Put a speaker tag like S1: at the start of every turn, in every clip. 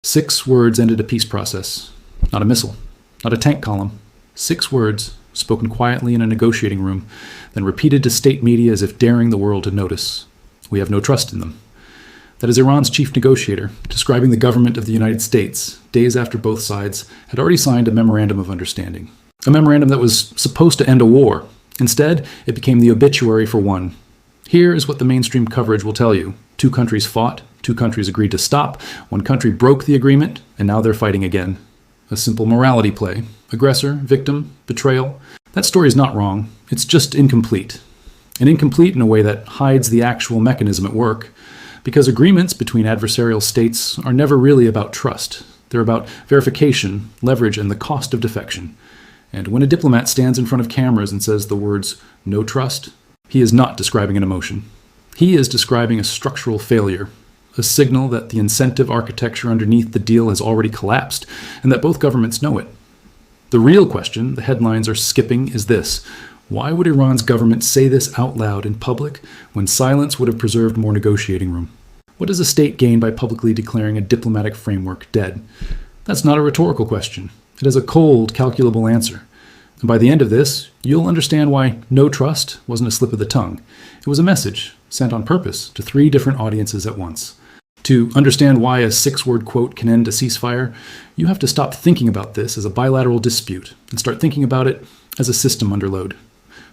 S1: 6 words ended a peace process. Not a missile, not a tank column. 6 words spoken quietly in a negotiating room, then repeated to state media as if daring the world to notice. We have no trust in them. That is Iran's chief negotiator, describing the government of the United States, days after both sides had already signed a memorandum of understanding. A memorandum that was supposed to end a war. Instead, it became the obituary for one. Here is what the mainstream coverage will tell you. 2 countries fought, 2 countries agreed to stop, 1 country broke the agreement, and now they're fighting again. A simple morality play. Aggressor, victim, betrayal. That story is not wrong. It's just incomplete. And incomplete in a way that hides the actual mechanism at work. Because agreements between adversarial states are never really about trust. They're about verification, leverage, and the cost of defection. And when a diplomat stands in front of cameras and says the words, "no trust," he is not describing an emotion. He is describing a structural failure, a signal that the incentive architecture underneath the deal has already collapsed, and that both governments know it. The real question the headlines are skipping is this: why would Iran's government say this out loud in public when silence would have preserved more negotiating room? What does a state gain by publicly declaring a diplomatic framework dead? That's not a rhetorical question. It has a cold, calculable answer. And by the end of this, you'll understand why no trust wasn't a slip of the tongue. It was a message sent on purpose to 3 different audiences at once. To understand why a 6-word quote can end a ceasefire, you have to stop thinking about this as a bilateral dispute and start thinking about it as a system under load.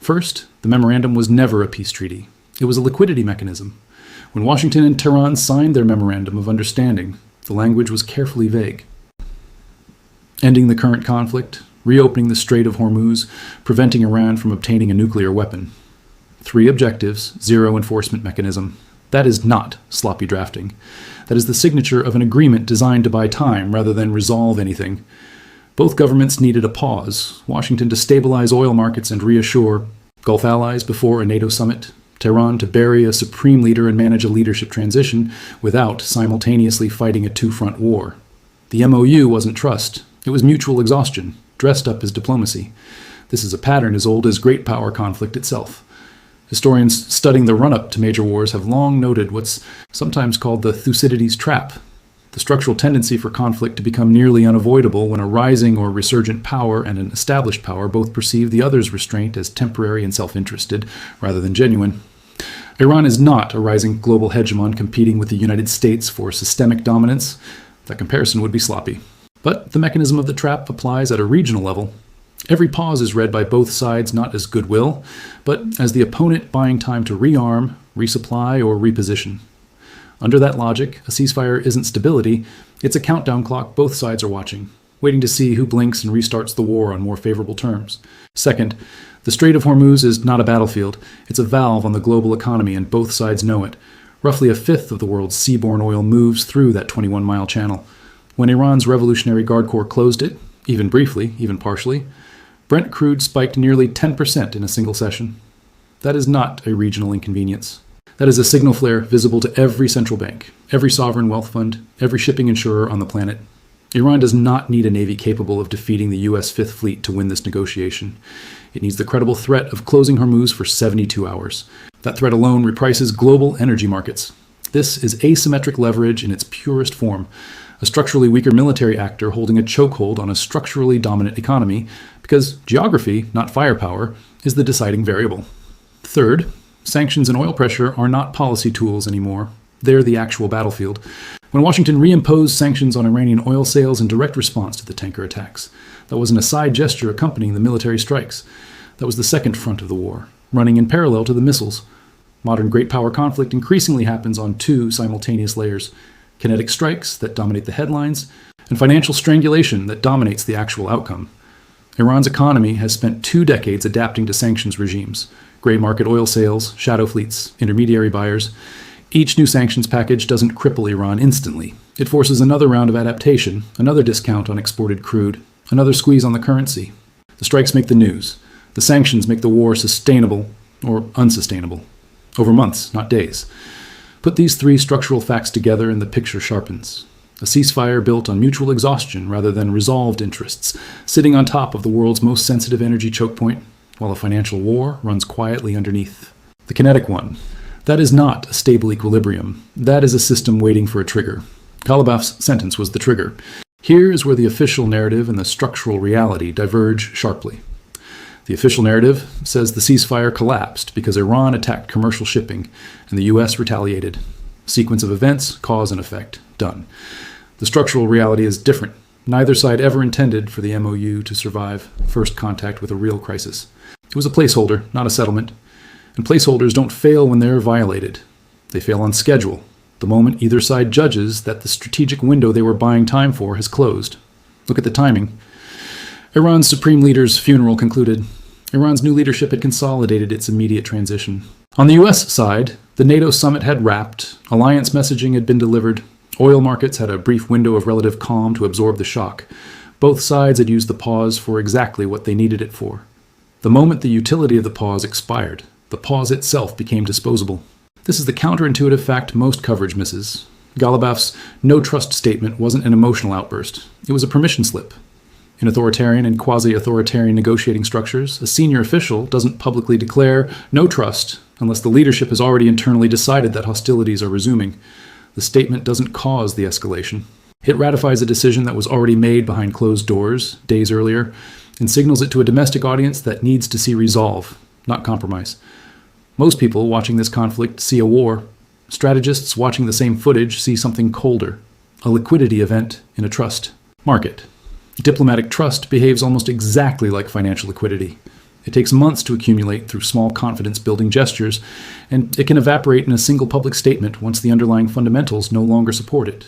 S1: First, the memorandum was never a peace treaty. It was a liquidity mechanism. When Washington and Tehran signed their memorandum of understanding, the language was carefully vague. Ending the current conflict, reopening the Strait of Hormuz, preventing Iran from obtaining a nuclear weapon. 3 objectives, 0 enforcement mechanism. That is not sloppy drafting. That is the signature of an agreement designed to buy time rather than resolve anything. Both governments needed a pause, Washington to stabilize oil markets and reassure Gulf allies before a NATO summit, Tehran to bury a supreme leader and manage a leadership transition without simultaneously fighting a 2-front war. The MOU wasn't trust. It was mutual exhaustion, dressed up as diplomacy. This is a pattern as old as great power conflict itself. Historians studying the run-up to major wars have long noted what's sometimes called the Thucydides trap, the structural tendency for conflict to become nearly unavoidable when a rising or resurgent power and an established power both perceive the other's restraint as temporary and self-interested rather than genuine. Iran is not a rising global hegemon competing with the United States for systemic dominance. That comparison would be sloppy. But the mechanism of the trap applies at a regional level. Every pause is read by both sides not as goodwill, but as the opponent buying time to rearm, resupply, or reposition. Under that logic, a ceasefire isn't stability, it's a countdown clock both sides are watching, waiting to see who blinks and restarts the war on more favorable terms. Second, the Strait of Hormuz is not a battlefield, it's a valve on the global economy and both sides know it. Roughly a fifth of the world's seaborne oil moves through that 21-mile channel. When Iran's Revolutionary Guard Corps closed it, even briefly, even partially, Brent crude spiked nearly 10% in a single session. That is not a regional inconvenience. That is a signal flare visible to every central bank, every sovereign wealth fund, every shipping insurer on the planet. Iran does not need a navy capable of defeating the U.S. Fifth Fleet to win this negotiation. It needs the credible threat of closing Hormuz for 72 hours. That threat alone reprices global energy markets. This is asymmetric leverage in its purest form, a structurally weaker military actor holding a chokehold on a structurally dominant economy, because geography, not firepower, is the deciding variable. Third, sanctions and oil pressure are not policy tools anymore. They're the actual battlefield. When Washington reimposed sanctions on Iranian oil sales in direct response to the tanker attacks, that wasn't a side gesture accompanying the military strikes. That was the second front of the war, running in parallel to the missiles. Modern great power conflict increasingly happens on 2 simultaneous layers: kinetic strikes that dominate the headlines, and financial strangulation that dominates the actual outcome. Iran's economy has spent 2 decades adapting to sanctions regimes: gray market oil sales, shadow fleets, intermediary buyers. Each new sanctions package doesn't cripple Iran instantly. It forces another round of adaptation, another discount on exported crude, another squeeze on the currency. The strikes make the news. The sanctions make the war sustainable or unsustainable. Over months, not days. Put these 3 structural facts together and the picture sharpens. A ceasefire built on mutual exhaustion rather than resolved interests, sitting on top of the world's most sensitive energy choke point, while a financial war runs quietly underneath. The kinetic one. That is not a stable equilibrium. That is a system waiting for a trigger. Ghalibaf's sentence was the trigger. Here is where the official narrative and the structural reality diverge sharply. The official narrative says the ceasefire collapsed because Iran attacked commercial shipping and the U.S. retaliated. Sequence of events, cause and effect, done. The structural reality is different. Neither side ever intended for the MOU to survive first contact with a real crisis. It was a placeholder, not a settlement. And placeholders don't fail when they're violated. They fail on schedule, the moment either side judges that the strategic window they were buying time for has closed. Look at the timing. Iran's supreme leader's funeral concluded. Iran's new leadership had consolidated its immediate transition. On the U.S. side, the NATO summit had wrapped, alliance messaging had been delivered, oil markets had a brief window of relative calm to absorb the shock. Both sides had used the pause for exactly what they needed it for. The moment the utility of the pause expired, the pause itself became disposable. This is the counterintuitive fact most coverage misses. Ghalibaf's no-trust statement wasn't an emotional outburst. It was a permission slip. In authoritarian and quasi-authoritarian negotiating structures, a senior official doesn't publicly declare no trust unless the leadership has already internally decided that hostilities are resuming. The statement doesn't cause the escalation. It ratifies a decision that was already made behind closed doors days earlier and signals it to a domestic audience that needs to see resolve, not compromise. Most people watching this conflict see a war. Strategists watching the same footage see something colder, a liquidity event in a trust market. Diplomatic trust behaves almost exactly like financial liquidity. It takes months to accumulate through small confidence-building gestures, and it can evaporate in a single public statement once the underlying fundamentals no longer support it.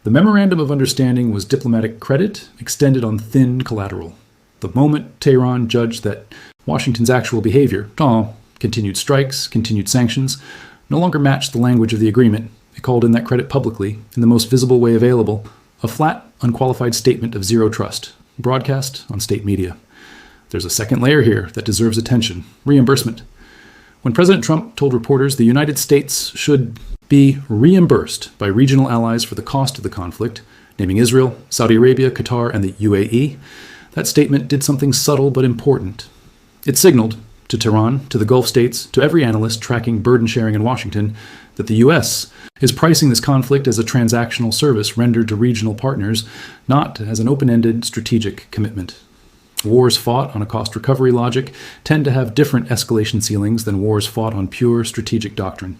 S1: The Memorandum of Understanding was diplomatic credit extended on thin collateral. The moment Tehran judged that Washington's actual behavior, continued strikes, continued sanctions, no longer matched the language of the agreement, it called in that credit publicly, in the most visible way available, a flat, unqualified statement of zero trust, broadcast on state media. There's a second layer here that deserves attention: reimbursement. When President Trump told reporters the United States should be reimbursed by regional allies for the cost of the conflict, naming Israel, Saudi Arabia, Qatar, and the UAE, that statement did something subtle but important. It signaled to Tehran, to the Gulf states, to every analyst tracking burden sharing in Washington, that the U.S. is pricing this conflict as a transactional service rendered to regional partners, not as an open-ended strategic commitment. Wars fought on a cost recovery logic tend to have different escalation ceilings than wars fought on pure strategic doctrine.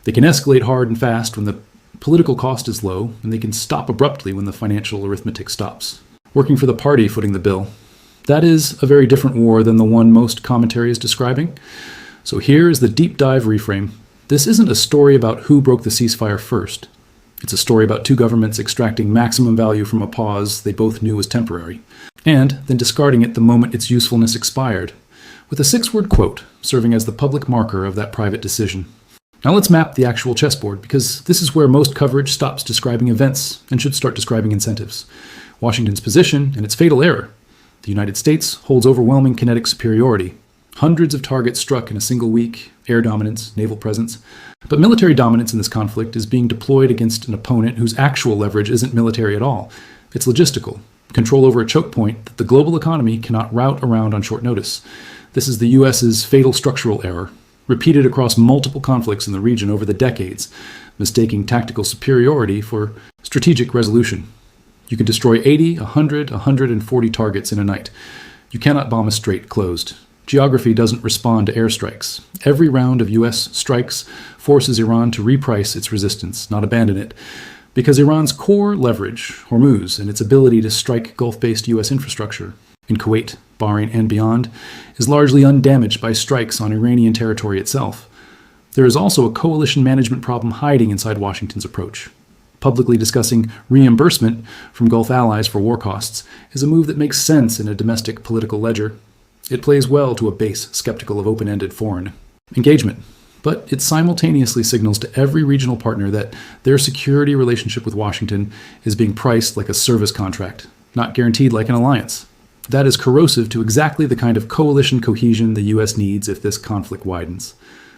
S1: They can escalate hard and fast when the political cost is low, and they can stop abruptly when the financial arithmetic stops. Working for the party footing the bill. That is a very different war than the one most commentary is describing. So here is the deep dive reframe. This isn't a story about who broke the ceasefire first. It's a story about two governments extracting maximum value from a pause they both knew was temporary, and then discarding it the moment its usefulness expired, with a 6-word quote serving as the public marker of that private decision. Now let's map the actual chessboard, because this is where most coverage stops describing events and should start describing incentives. Washington's position and its fatal error. The United States holds overwhelming kinetic superiority. Hundreds of targets struck in a single week, air dominance, naval presence. But military dominance in this conflict is being deployed against an opponent whose actual leverage isn't military at all. It's logistical. Control over a choke point that the global economy cannot route around on short notice. This is the U.S.'s fatal structural error, repeated across multiple conflicts in the region over the decades, mistaking tactical superiority for strategic resolution. You can destroy 80, 100, 140 targets in a night. You cannot bomb a strait closed. Geography doesn't respond to airstrikes. Every round of U.S. strikes forces Iran to reprice its resistance, not abandon it, because Iran's core leverage, Hormuz, and its ability to strike Gulf-based U.S. infrastructure in Kuwait, Bahrain, and beyond, is largely undamaged by strikes on Iranian territory itself. There is also a coalition management problem hiding inside Washington's approach. Publicly discussing reimbursement from Gulf allies for war costs is a move that makes sense in a domestic political ledger. It plays well to a base skeptical of open-ended foreign engagement, but it simultaneously signals to every regional partner that their security relationship with Washington is being priced like a service contract, not guaranteed like an alliance. That is corrosive to exactly the kind of coalition cohesion the U.S. needs if this conflict widens.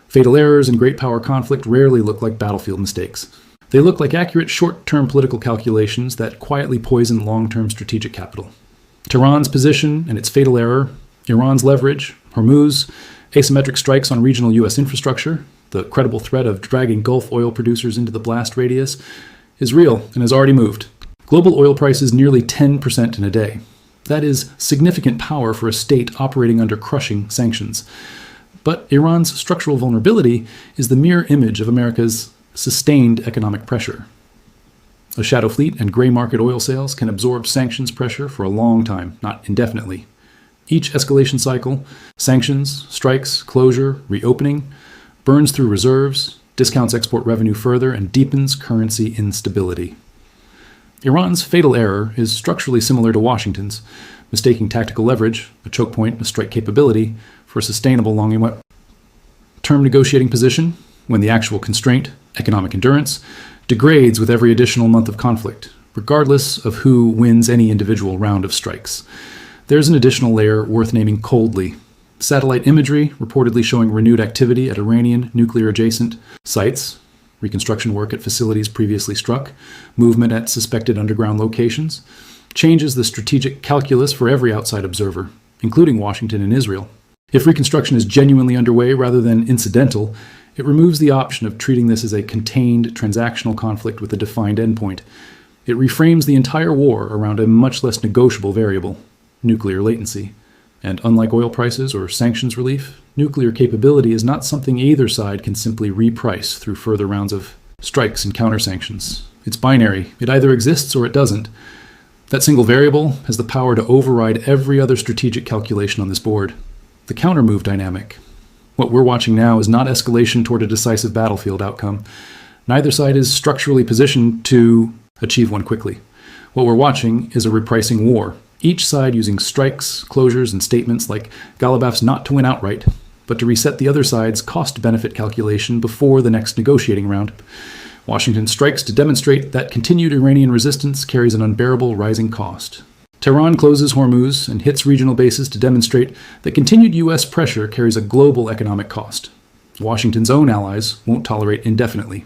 S1: Fatal errors in great power conflict rarely look like battlefield mistakes. They look like accurate short-term political calculations that quietly poison long-term strategic capital. Tehran's position and its fatal error, Iran's leverage, Hormuz, asymmetric strikes on regional U.S. infrastructure, the credible threat of dragging Gulf oil producers into the blast radius, is real and has already moved. Global oil prices nearly 10% in a day. That is significant power for a state operating under crushing sanctions. But Iran's structural vulnerability is the mirror image of America's sustained economic pressure. A shadow fleet and gray market oil sales can absorb sanctions pressure for a long time, not indefinitely. Each escalation cycle, sanctions, strikes, closure, reopening, burns through reserves, discounts export revenue further, and deepens currency instability. Iran's fatal error is structurally similar to Washington's, mistaking tactical leverage, a choke point, a strike capability, for a sustainable long-term negotiating position, when the actual constraint, economic endurance, degrades with every additional month of conflict, regardless of who wins any individual round of strikes. There's an additional layer worth naming coldly. Satellite imagery reportedly showing renewed activity at Iranian nuclear-adjacent sites, reconstruction work at facilities previously struck, movement at suspected underground locations, changes the strategic calculus for every outside observer, including Washington and Israel. If reconstruction is genuinely underway rather than incidental, it removes the option of treating this as a contained transactional conflict with a defined endpoint. It reframes the entire war around a much less negotiable variable, nuclear latency. And unlike oil prices or sanctions relief, nuclear capability is not something either side can simply reprice through further rounds of strikes and countersanctions. It's binary. It either exists or it doesn't. That single variable has the power to override every other strategic calculation on this board. The counter-move dynamic. What we're watching now is not escalation toward a decisive battlefield outcome. Neither side is structurally positioned to achieve one quickly. What we're watching is a repricing war, each side using strikes, closures, and statements like Ghalibaf's not to win outright, but to reset the other side's cost-benefit calculation before the next negotiating round. Washington strikes to demonstrate that continued Iranian resistance carries an unbearable rising cost. Tehran closes Hormuz and hits regional bases to demonstrate that continued U.S. pressure carries a global economic cost. Washington's own allies won't tolerate indefinitely.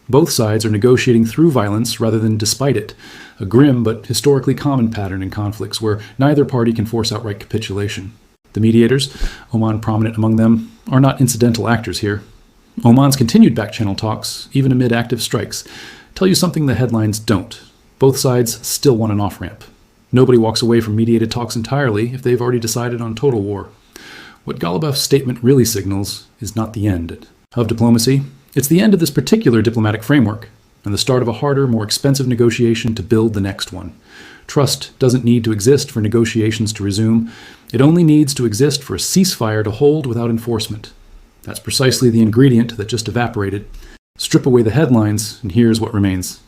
S1: Both sides are negotiating through violence rather than despite it, a grim but historically common pattern in conflicts where neither party can force outright capitulation. The mediators, Oman prominent among them, are not incidental actors here. Oman's continued back-channel talks, even amid active strikes, tell you something the headlines don't. Both sides still want an off-ramp. Nobody walks away from mediated talks entirely if they've already decided on total war. What Ghalibaf's statement really signals is not the end of diplomacy. It's the end of this particular diplomatic framework, and the start of a harder, more expensive negotiation to build the next one. Trust doesn't need to exist for negotiations to resume. It only needs to exist for a ceasefire to hold without enforcement. That's precisely the ingredient that just evaporated. Strip away the headlines, and here's what remains.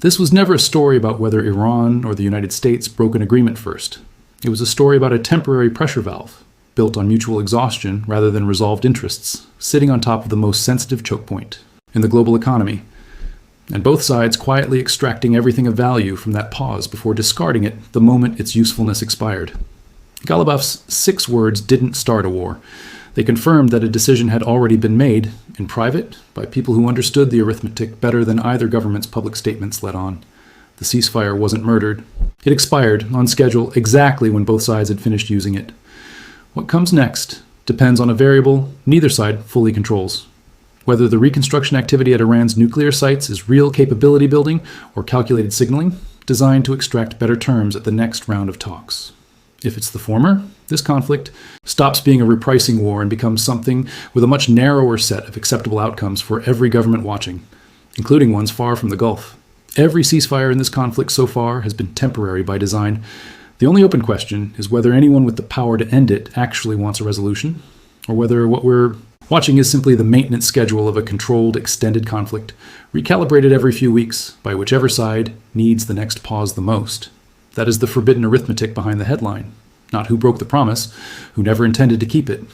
S1: This was never a story about whether Iran or the United States broke an agreement first. It was a story about a temporary pressure valve, built on mutual exhaustion rather than resolved interests, sitting on top of the most sensitive choke point in the global economy, and both sides quietly extracting everything of value from that pause before discarding it the moment its usefulness expired. Ghalibaf's 6 words didn't start a war. They confirmed that a decision had already been made, in private, by people who understood the arithmetic better than either government's public statements let on. The ceasefire wasn't murdered. It expired, on schedule, exactly when both sides had finished using it. What comes next depends on a variable neither side fully controls. Whether the reconstruction activity at Iran's nuclear sites is real capability building or calculated signaling, designed to extract better terms at the next round of talks. If it's the former, this conflict stops being a repricing war and becomes something with a much narrower set of acceptable outcomes for every government watching, including ones far from the Gulf. Every ceasefire in this conflict so far has been temporary by design. The only open question is whether anyone with the power to end it actually wants a resolution, or whether what we're watching is simply the maintenance schedule of a controlled, extended conflict, recalibrated every few weeks by whichever side needs the next pause the most. That is the forbidden arithmetic behind the headline, not who broke the promise, who never intended to keep it.